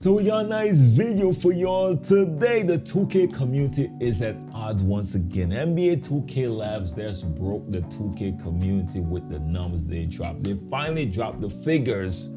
So we got a nice video for y'all today. The 2K community is at odds once again. NBA 2K Labs just broke the 2K community with the numbers they dropped. They finally dropped the figures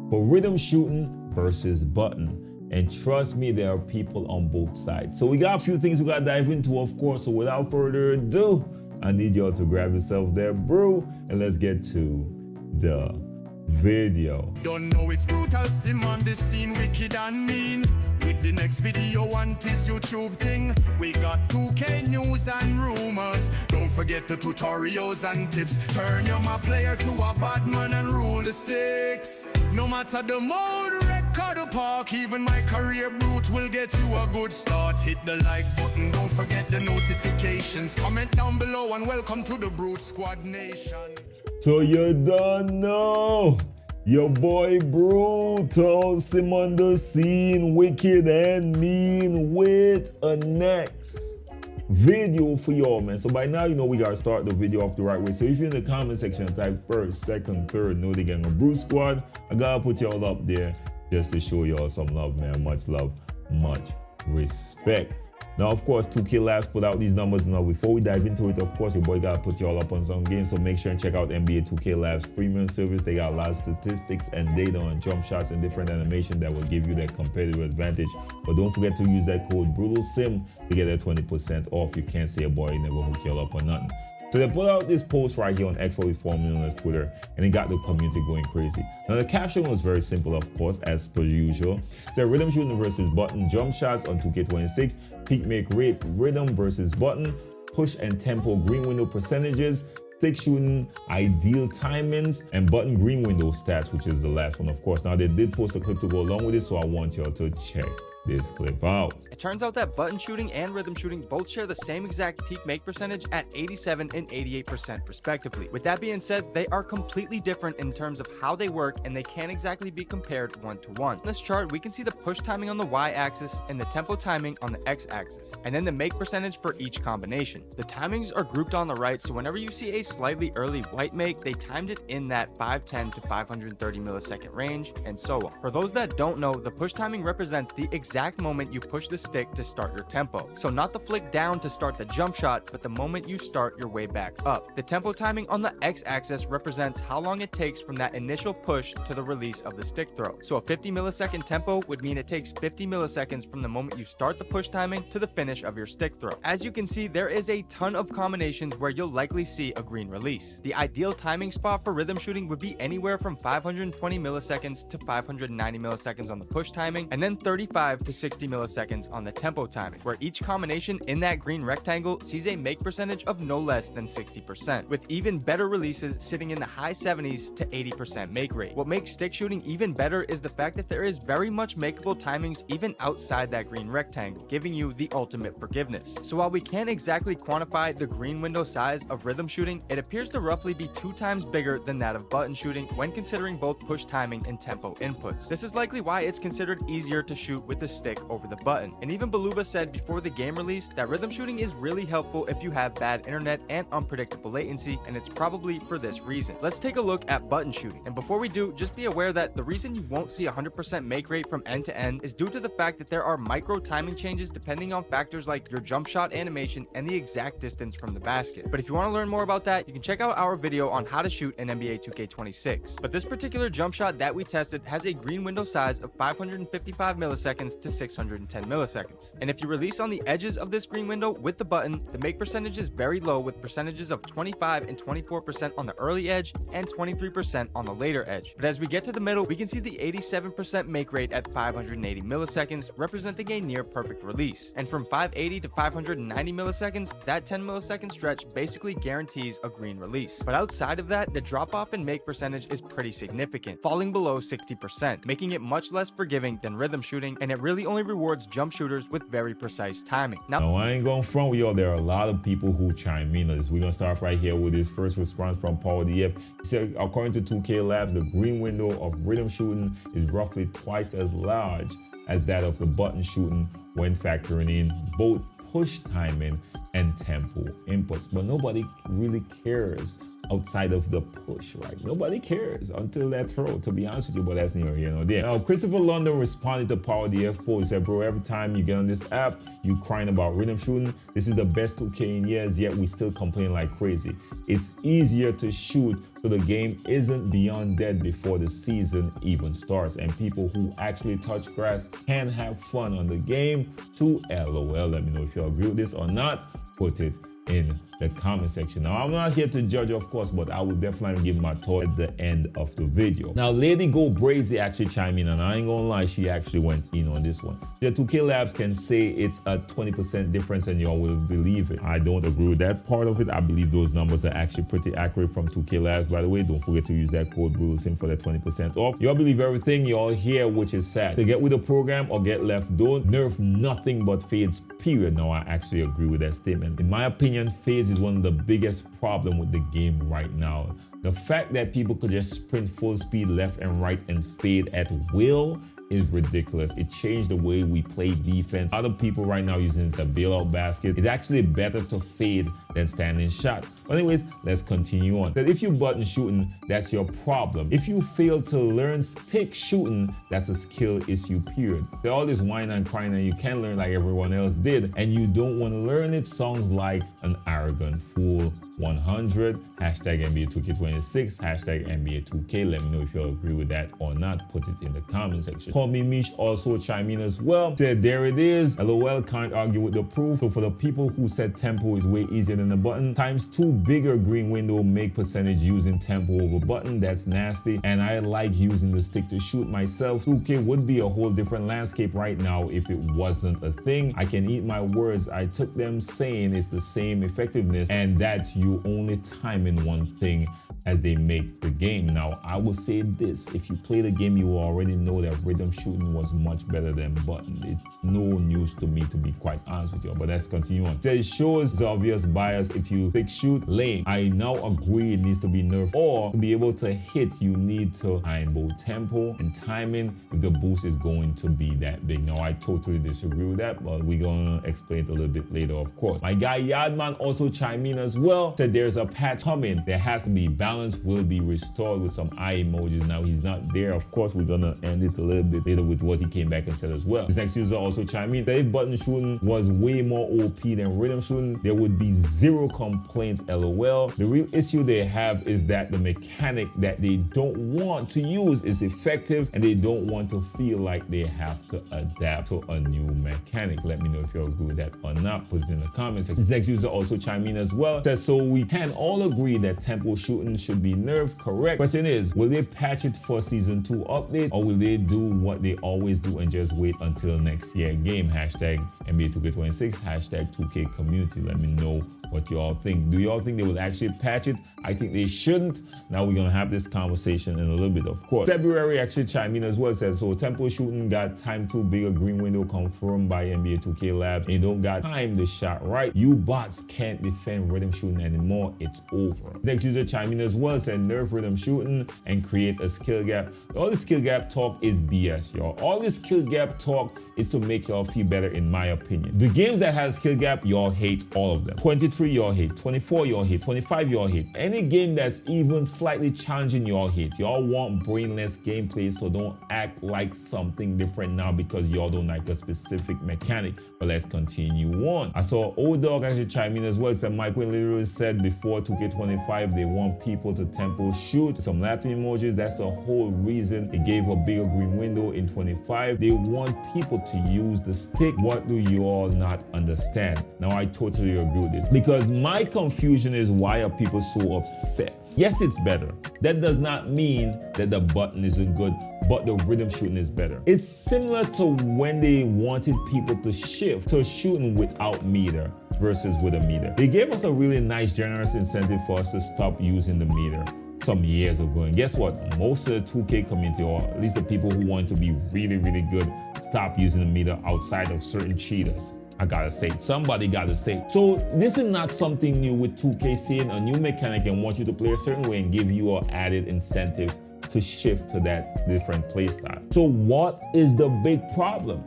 for rhythm shooting versus button. And trust me, there are people on both sides. So we got a few things we gotta dive into, of course. So without further ado, I need y'all to grab yourself their brew and let's get to the video. Don't know it's Brutalsim on the scene, wicked and mean. With the next video on this YouTube thing, we got 2K news and rumors. Don't forget the tutorials and tips. Turn your my player to a bad man and rule the sticks. No matter the mode, record or park, even my career brute will get you a good start. Hit the like button, don't forget the notifications. Comment down below and welcome to the Brute Squad Nation. So you don't know, your boy Brutalsim on the scene, wicked and mean, with a next video for y'all, man. So by now, you know we gotta start the video off the right way. So if you're in the comment section, type first, second, third, know the gang of Brute Squad. I gotta put y'all up there just to show y'all some love, man. Much love, much respect. Now, of course, 2K Labs put out these numbers. Now, before we dive into it, of course, your boy gotta put y'all up on some games. So make sure and check out NBA 2K Labs premium service. They got a lot of statistics and data on jump shots and different animation that will give you that competitive advantage. But don't forget to use that code Brutalsim to get that 20% off. You can't say a boy never hook y'all up or nothing. So they put out this post right here on X, what we formerly known as Twitter, and it got the community going crazy. Now the caption was very simple, of course, as per usual. It said rhythm shooting versus button, jump shots on 2K26, peak make rate, rhythm versus button, push and tempo green window percentages, stick shooting ideal timings, and button green window stats, which is the last one, of course. Now they did post a clip to go along with it, so I want y'all to check this clip out. It turns out that button shooting and rhythm shooting both share the same exact peak make percentage at 87 and 88% respectively. With that being said, they are completely different in terms of how they work and they can't exactly be compared one to one. In this chart, we can see the push timing on the y-axis and the tempo timing on the x-axis, and then the make percentage for each combination. The timings are grouped on the right, so whenever you see a slightly early white make, they timed it in that 510 to 530 millisecond range, and so on. For those that don't know, the push timing represents the exact moment you push the stick to start your tempo. So not the flick down to start the jump shot, but the moment you start your way back up. The tempo timing on the x-axis represents how long it takes from that initial push to the release of the stick throw. So a 50 millisecond tempo would mean it takes 50 milliseconds from the moment you start the push timing to the finish of your stick throw. As you can see, there is a ton of combinations where you'll likely see a green release. The ideal timing spot for rhythm shooting would be anywhere from 520 milliseconds to 590 milliseconds on the push timing, and then 35 to 60 milliseconds on the tempo timing, where each combination in that green rectangle sees a make percentage of no less than 60%, with even better releases sitting in the high 70s to 80% make rate. What makes stick shooting even better is the fact that there is very much makeable timings even outside that green rectangle, giving you the ultimate forgiveness. So while we can't exactly quantify the green window size of rhythm shooting, it appears to roughly be 2 times bigger than that of button shooting when considering both push timing and tempo inputs. This is likely why it's considered easier to shoot with the stick over the button. And even Beluba said before the game release that rhythm shooting is really helpful if you have bad internet and unpredictable latency, and it's probably for this reason. Let's take a look at button shooting. And before we do, just be aware that the reason you won't see 100% make rate from end to end is due to the fact that there are micro timing changes depending on factors like your jump shot animation and the exact distance from the basket. But if you want to learn more about that, you can check out our video on how to shoot in NBA 2K26. But this particular jump shot that we tested has a green window size of 555 milliseconds to 610 milliseconds. And if you release on the edges of this green window with the button, the make percentage is very low, with percentages of 25 and 24% on the early edge and 23% on the later edge. But as we get to the middle, we can see the 87% make rate at 580 milliseconds, representing a near perfect release. And from 580 to 590 milliseconds, that 10 millisecond stretch basically guarantees a green release. But outside of that, the drop off in make percentage is pretty significant, falling below 60%, making it much less forgiving than rhythm shooting, and it really only rewards jump shooters with very precise timing. Now, I ain't going front with y'all. There are a lot of people who chime in on this. We're gonna start right here with this first response from Paul DF. He said, according to 2K Labs, the green window of rhythm shooting is roughly twice as large as that of the button shooting when factoring in both push timing and tempo inputs. But nobody really cares outside of the push, right? Nobody cares until that throw, to be honest with you, but that's neither here nor there. Now, Christopher London responded to Power DF post. He said, bro, every time you get on this app, you crying about rhythm shooting. This is the best 2K in years, yet we still complain like crazy. It's easier to shoot, so the game isn't beyond dead before the season even starts. And people who actually touch grass can have fun on the game too. LOL. Let me know if you agree with this or not. Put it in the comment section. Now, I'm not here to judge, of course, but I will definitely give my thought at the end of the video. Now, Lady Go Brazy actually chimed in, and I ain't gonna lie, she actually went in on this one. The 2K Labs can say it's a 20% difference and y'all will believe it. I don't agree with that part of it. I believe those numbers are actually pretty accurate from 2K Labs. By the way, don't forget to use that code Brutalsim for that 20% off. Y'all believe everything y'all hear, which is sad. To get with the program or get left, don't nerf nothing but fades, period. Now, I actually agree with that statement. In my opinion, fades is one of the biggest problem with the game right now. The fact that people could just sprint full speed left and right and fade at will is ridiculous. It changed the way we play defense. Other people right now using the bailout basket. It's actually better to fade than standing shots. But anyways, let's continue on. That if you button shooting, that's your problem. If you fail to learn stick shooting, that's a skill issue, period. There all this whine and crying and you can't learn like everyone else did, and you don't want to learn it. Sounds like an arrogant fool. 100, hashtag NBA 2K26, hashtag NBA 2K. Let me know if you agree with that or not. Put it in the comment section. Call me Mish also chime in as well. Said there it is. LOL, can't argue with the proof. So for the people who said tempo is way easier than the button, times 2 bigger green window make percentage using tempo over button. That's nasty. And I like using the stick to shoot myself. 2K would be a whole different landscape right now if it wasn't a thing. I can eat my words. I took them saying it's the same effectiveness, and that's you only time in one thing as they make the game. Now, I will say this, if you play the game, you will already know that rhythm shooting was much better than button. It's no news to me, to be quite honest with you, but let's continue on. It shows the obvious bias. If you stick shoot, lame. I now agree it needs to be nerfed, or to be able to hit, you need to time both tempo and timing if the boost is going to be that big. Now, I totally disagree with that, but we're gonna explain it a little bit later, of course. My guy Yardman also chimed in as well, said there's a patch coming. There has to be balance will be restored with some eye emojis. Now he's not there. Of course, we're gonna end it a little bit later with what he came back and said as well. This next user also chimed in that if button shooting was way more OP than rhythm shooting, there would be 0 complaints. LOL. The real issue they have is that the mechanic that they don't want to use is effective, and they don't want to feel like they have to adapt to a new mechanic. Let me know if you agree with that or not. Put it in the comments section. This next user also chimed in as well. Says, so we can all agree that tempo shooting should be nerfed, correct? Question is, will they patch it for season 2 update, or will they do what they always do and just wait until next year game? Hashtag NBA 2K26, hashtag 2K community. Let me know what y'all think. Do y'all think they will actually patch it? I think they shouldn't. Now we're gonna have this conversation in a little bit, of course. February actually chimed in as well. Said, so tempo shooting got time 2 bigger green window confirmed by NBA 2K Labs, and you don't got time the shot right. You bots can't defend rhythm shooting anymore. It's over. Next user chimed in as well. Said nerf rhythm shooting and create a skill gap. All this skill gap talk is BS, y'all. All this skill gap talk is to make y'all feel better, in my opinion. The games that have skill gap, y'all hate all of them. 23 y'all hate, 24 y'all hate, 25 y'all hate. Any game that's even slightly challenging, y'all hate. Y'all want brainless gameplay, so don't act like something different now because y'all don't like a specific mechanic. But let's continue on. I saw Old Dog actually chime in as well. Said Mike Wynn literally said before 2K25 they want people to tempo shoot. Some laughing emojis. That's the whole reason they gave a bigger green window in 25. They want people to use the stick. What do you all not understand? Now I totally agree with this, because my confusion is, why are people so upset? Yes, it's better. That does not mean that the button isn't good, but the rhythm shooting is better. It's similar to when they wanted people to shift to shooting without meter versus with a meter. They gave us a really nice, generous incentive for us to stop using the meter some years ago. And guess what? Most of the 2K community, or at least the people who want to be really, really good, stop using the meter outside of certain cheaters. I gotta say, somebody gotta say. So this is not something new with 2K seeing a new mechanic and want you to play a certain way and give you an added incentive to shift to that different play style. So what is the big problem?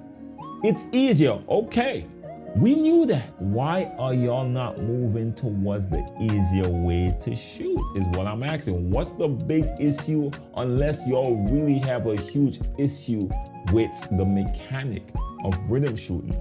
It's easier, okay. We knew that. Why are y'all not moving towards the easier way to shoot is what I'm asking. What's the big issue unless y'all really have a huge issue with the mechanic of rhythm shooting?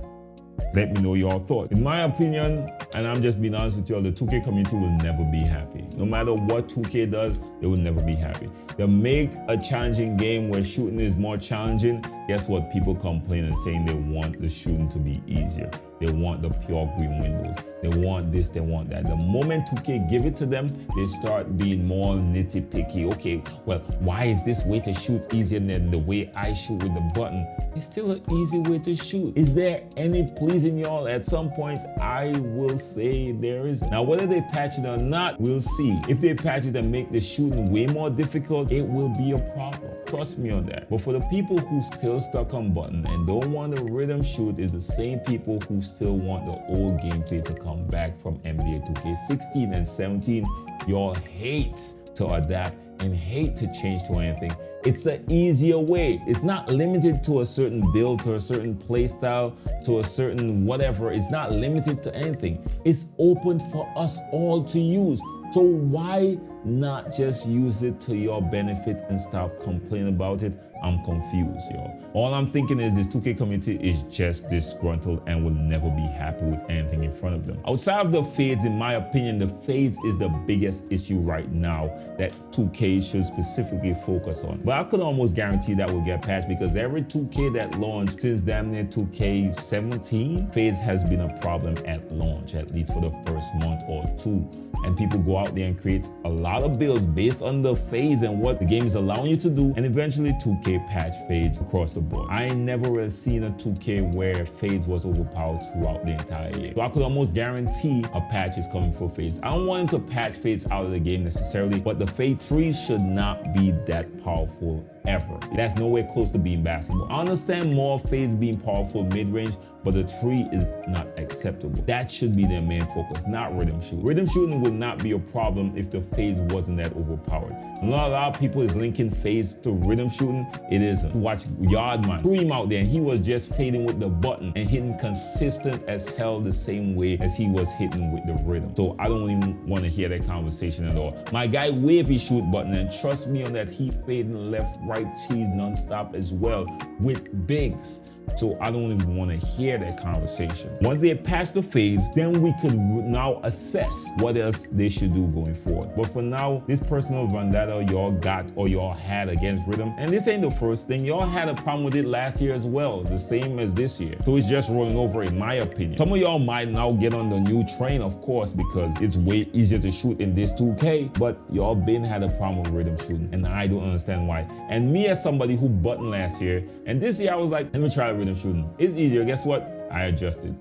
Let me know your thoughts. In my opinion, and I'm just being honest with y'all, the 2K community will never be happy. No matter what 2K does, they will never be happy. They make a challenging game where shooting is more challenging. Guess what? People complain and saying they want the shooting to be easier. They want the pure green windows. They want this, they want that. The moment 2K give it to them, they start being more nitty-picky. Okay, well, why is this way to shoot easier than the way I shoot with the button? It's still an easy way to shoot. Is there any pleasing y'all? At some point, I will say there is. Now, whether they patch it or not, we'll see. If they patch it and make the shooting way more difficult, it will be a problem. Trust me on that. But for the people who still stuck on button and don't want the rhythm shoot is the same people who still want the old gameplay to come back from NBA 2K16 and 17. Y'all hate to adapt and hate to change to anything. It's an easier way. It's not limited to a certain build, to a certain play style, to a certain whatever. It's not limited to anything. It's open for us all to use. So why not just use it to your benefit and stop complaining about it? I'm confused, y'all. All I'm thinking is this 2K community is just disgruntled and will never be happy with anything in front of them. Outside of the fades, in my opinion, the fades is the biggest issue right now that 2K should specifically focus on. But I could almost guarantee that will get patched because every 2K that launched since damn near 2K17, fades has been a problem at launch, at least for the first month or two. And people go out there and create a lot of builds based on the fades and what the game is allowing you to do. And eventually 2K patch fades across the board. I ain't never really seen a 2K where fades was overpowered throughout the entire year. So I could almost guarantee a patch is coming for fades. I don't want them to patch fades out of the game necessarily, but the fade tree should not be that powerful ever. That's nowhere close to being basketball. I understand more fades being powerful mid-range, but the tree is not acceptable. That should be their main focus, not rhythm shooting. Rhythm shooting would not be a problem if the fades wasn't that overpowered. And a lot of people is linking fades to rhythm shooting. It isn't. Watch Yardman scream out there and he was just fading with the button and hitting consistent as hell the same way as he was hitting with the rhythm. So I don't even want to hear that conversation at all. My guy wavy shoot button, and trust me on that, he fading left, right, cheese non-stop as well with bigs. So I don't even want to hear that conversation. Once they patch the fades, then we could now assess what else they should do going forward. But for now, this personal vendetta y'all got or y'all had against rhythm, and this ain't the first thing. Y'all had a problem with it last year as well, the same as this year. So it's just rolling over in my opinion. Some of y'all might now get on the new train, of course, because it's way easier to shoot in this 2K, but y'all been had a problem with rhythm shooting, and I don't understand why. And me as somebody who buttoned last year, and this year I was like, let me try rhythm shooting. It's easier. Guess what? I adjusted.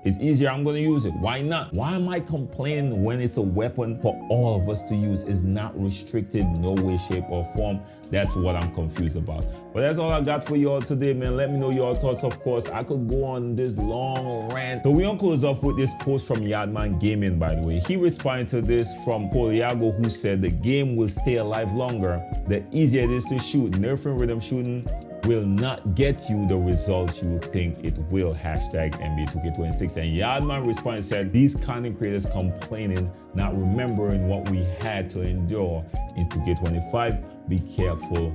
It's easier. I'm going to use it. Why not? Why am I complaining when it's a weapon for all of us to use? It's not restricted, no way, shape, or form. That's what I'm confused about. But that's all I got for y'all today, man. Let me know your thoughts. Of course, I could go on this long rant. So we're going to close off with this post from Yardman Gaming, by the way. He responded to this from Poliago, who said the game will stay alive longer. The easier it is to shoot. Nerfing rhythm shooting will not get you the results you think it will. Hashtag NBA 2K26. And Yardman responded and said, these content creators complaining, not remembering what we had to endure in 2K25. Be careful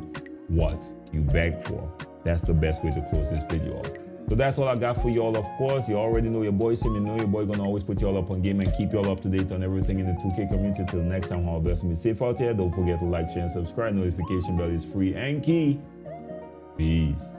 what you beg for. That's the best way to close this video off. So that's all I got for y'all. Of course, you already know your boy Sim. You know your boy gonna always put y'all up on game and keep y'all up to date on everything in the 2K community. Till next time, all best and be safe out here. Don't forget to like, share, and subscribe. Notification bell is free and key. Peace.